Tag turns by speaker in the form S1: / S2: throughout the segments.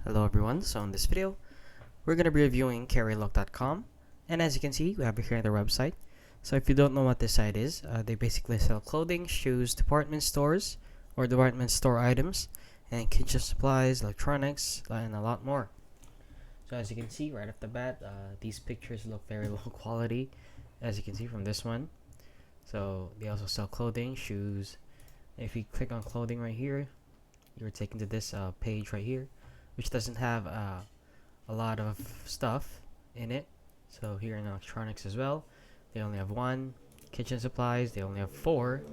S1: Hello everyone, so in this video, we're going to be reviewing carrylook.com, and as you can see, we have it here on their website. So if you don't know what this site is, they basically sell clothing, shoes, department stores, or department store items, and kitchen supplies, electronics, and a lot more. So as you can see right off the bat, these pictures look very low quality, as you can see from this one. So they also sell clothing, shoes. If you click on clothing right here, you're taken to this page right here, which doesn't have a lot of stuff in it. So here in electronics as well, they only have one. Kitchen supplies, they only have four,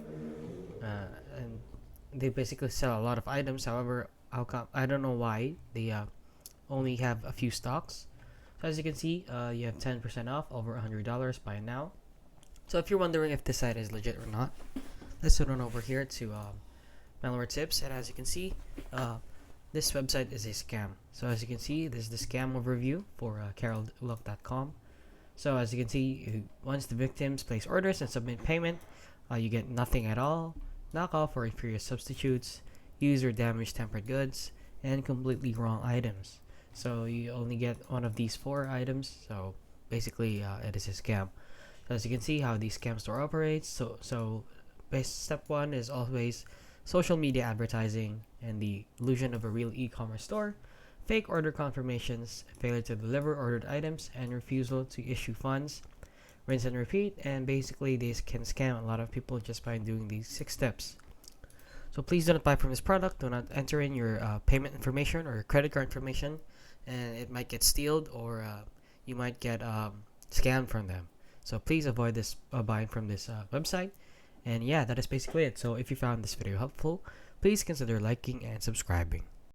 S1: and they basically sell a lot of items. However, how come, I don't know why they only have a few stocks. So as you can see, you have 10% off over $100 by now. So if you're wondering if this site is legit or not, let's head on over here to malware tips, and as you can see, this website is a scam. So as you can see, this is the scam overview for carrylook.com. So as you can see, once the victims place orders and submit payment, you get nothing at all, knockoff or inferior substitutes, used or damaged tempered goods, and completely wrong items. So you only get one of these four items. So basically, it is a scam. So as you can see how the scam store operates. So step one is always social media advertising and the illusion of a real e-commerce store, fake order confirmations, failure to deliver ordered items, and refusal to issue funds. Rinse and repeat, and basically they can scam a lot of people just by doing these 6 steps. So please do not buy from this product. Do not enter in your payment information or your credit card information, and it might get stealed, or you might get scammed from them. So please avoid this buying from this website. And yeah, that is basically it. So if you found this video helpful, please consider liking and subscribing.